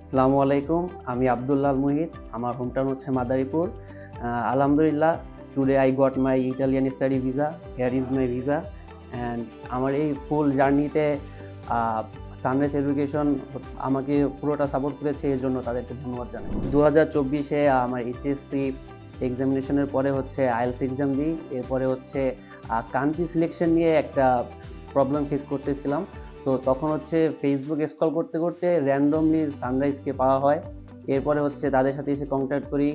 আসসালামু আলাইকুম, আমি আব্দুল্লাহ মুহিত। আমার হোমটাউন হচ্ছে মাদারীপুর। আলহামদুলিল্লাহ, today I got my Italian study visa. Here is my visa and আমার এই ফুল জার্নিতে সানরাইজ এডুকেশন আমাকে পুরোটা সাপোর্ট করেছে, এর জন্য তাদেরকে ধন্যবাদ জানাই। 2024-এ আমার এইচএসসি এক্সামিনেশনের পরে হচ্ছে আইএলটিএস এক্সাম দিই। এরপরে হচ্ছে কান্ট্রি সিলেকশন নিয়ে একটা প্রবলেম ফেস করতেছিলাম। তো তখন হচ্ছে ফেসবুক স্ক্রল করতে করতে র্যান্ডমলি সানরাইজকে পাওয়া হয়। এরপরে হচ্ছে তাদের সাথে এসে কন্ট্যাক্ট করি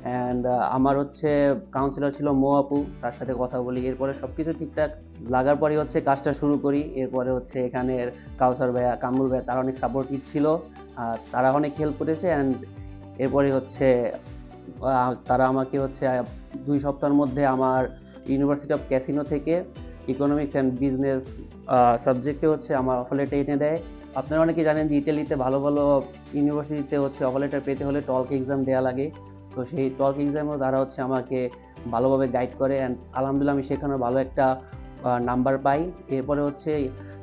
অ্যান্ড আমার হচ্ছে কাউন্সিলর ছিল মো আপু, তার সাথে কথা বলি। এরপরে সব কিছু ঠিকঠাক লাগার পরে হচ্ছে কাজটা শুরু করি। এরপরে হচ্ছে এখানের কাউসার ভাইয়া, কামরুল ভাইয়া, তারা অনেক সাপোর্টিভ ছিল, তারা অনেক হেল্প করেছে। অ্যান্ড এরপরে হচ্ছে তারা আমাকে হচ্ছে 2 সপ্তাহের মধ্যে আমার ইউনিভার্সিটি অফ ক্যাসিনো থেকে ইকোনমিক্স অ্যান্ড বিজনেস সাবজেক্টে হচ্ছে আমার অফার লেটার এনে দেয়। আপনারা অনেকে জানেন যে ইতালিতে ভালো ভালো ইউনিভার্সিটিতে হচ্ছে অফার লেটার পেতে হলে টলক এক্সাম দেওয়া লাগে। তো সেই টলক এক্সামেও তারা হচ্ছে আমাকে ভালোভাবে গাইড করে অ্যান্ড আলহামদুলিল্লাহ আমি সেখানেও ভালো একটা নাম্বার পাই। এরপরে হচ্ছে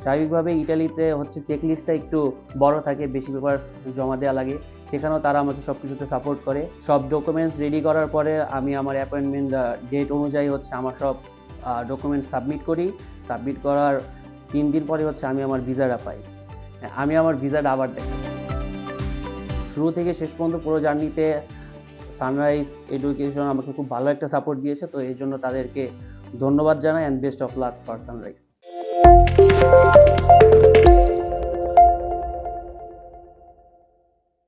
স্বাভাবিকভাবে ইটালিতে হচ্ছে চেকলিস্টটা একটু বড় থাকে, বেশি পেপার জমা দেওয়া লাগে। সেখানেও তারা আমাকে সব কিছুতে সাপোর্ট করে। সব ডকুমেন্টস রেডি করার পরে আমি আমার অ্যাপয়েন্টমেন্ট ডেট অনুযায়ী হচ্ছে আমার সব ডকুমেন্ট সাবমিট করি। সাবমিট করার 3 দিন পরে হচ্ছে আমি আমার ভিসাটা পাই। আমি আমার ভিসাটা আবার দেখাচ্ছি। শুরু থেকে শেষ পর্যন্ত পুরো জার্নিতে সানরাইজ এডুকেশন আমাকে খুব ভালো একটা সাপোর্ট দিয়েছে। তো এই জন্য তাদেরকে ধন্যবাদ জানাই and best of luck for sunrise.